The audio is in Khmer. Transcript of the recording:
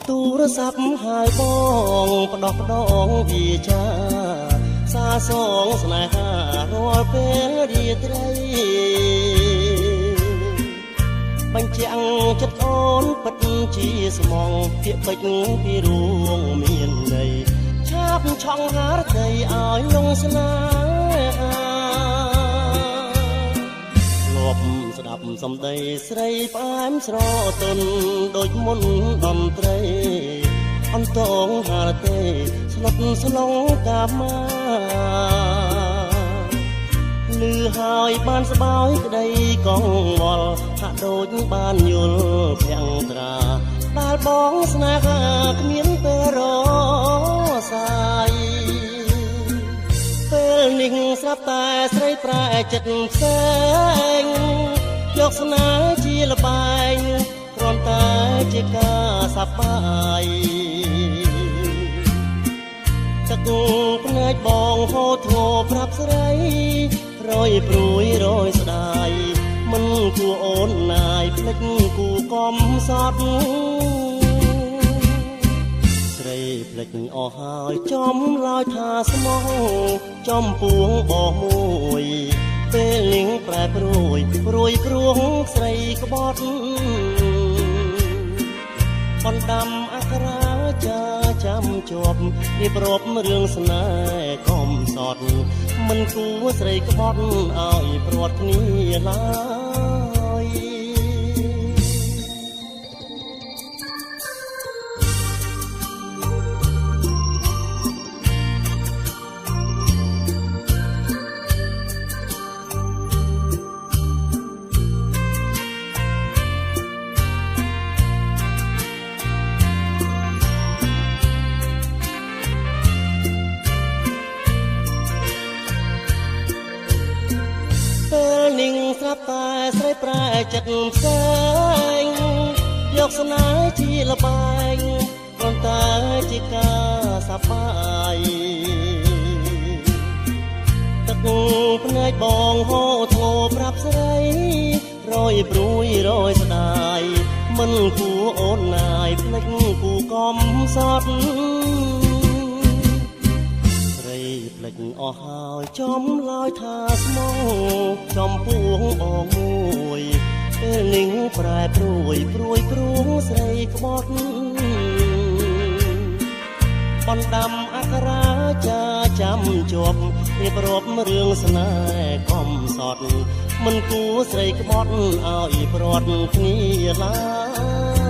ទូរស័ព្ទហើយបងផ្ដោះផ្ដងវាចាសាសងស្នេហារាល់ពេលរាត្រីបញ្ជាក់ចិត្តអូនពិតជាស្មងពាក្យពេចន៍ពីរួងមានន័យឆាប់ឆង់ហារតីឲ្យលងស្នេហាធ្លាប់ស្ដាប់សំដីស្រីផ្អែមស្រទន់ដូចមុនតន្ត្រីអន្តងហារតីស្លុតស្លងកាមាលឺហើយបានស្បើយក្តីកង្វល់ហាក់ដូចបានយល់ភាំងត្រាដែលបងស្នេហាគ្មានពេលរសាយពេលនេះស្រាប់តែស្រីប្រែចិត្តផ្សេងយកស្នេហ៍ជាលបែងគ្រាន់តែជាការសប្បាយទឹកភ្នែកបងហូរធ្ងរប្រាប់ស្រីរយព្រួយរយស្ដាយមិនគួរអូនណាយភ្លេចគូកំសត់ស្រីភ្លេចអស់ហើយចំឡើយថាស្មោះចំពួងបោះមួយពេលនាងប្រែព្រួយព្រួយព្រួងស្រីក្បត់បណ្ដាំអក្សរាចាចាំជាប់រៀបរាប់រឿងស្នេហ៍កំសត់មិនគួរស្រីក្បត់ឲ្យព្រាត់គ្នាឡើយនាងស្រាប់តែស្រីប្រែចិត្តផ្សេងយកស្នេហ៍ជាលបែងគ្រាន់តែជាការសប្បាយទឹកភ្នែកបងហូរធ្ងរប្រាប់ស្រីរយព្រួយរយស្ដាយមិនគួរអូនណាយភ្លេចគូកំសត់ភ្លេចអស់ហើយចំឡើយថាស្មោះចំពួងបងមួយពេលនាងប្រែព្រួយព្រួយព្រួងស្រីក្បត់បណ្ដាំអក្សរាចាចាំជាប់រៀបរាប់រឿងស្នេហ៍កំសត់មិនគួរស្រីក្បត់ឲ្យព្រាត់គ្នាឡើយ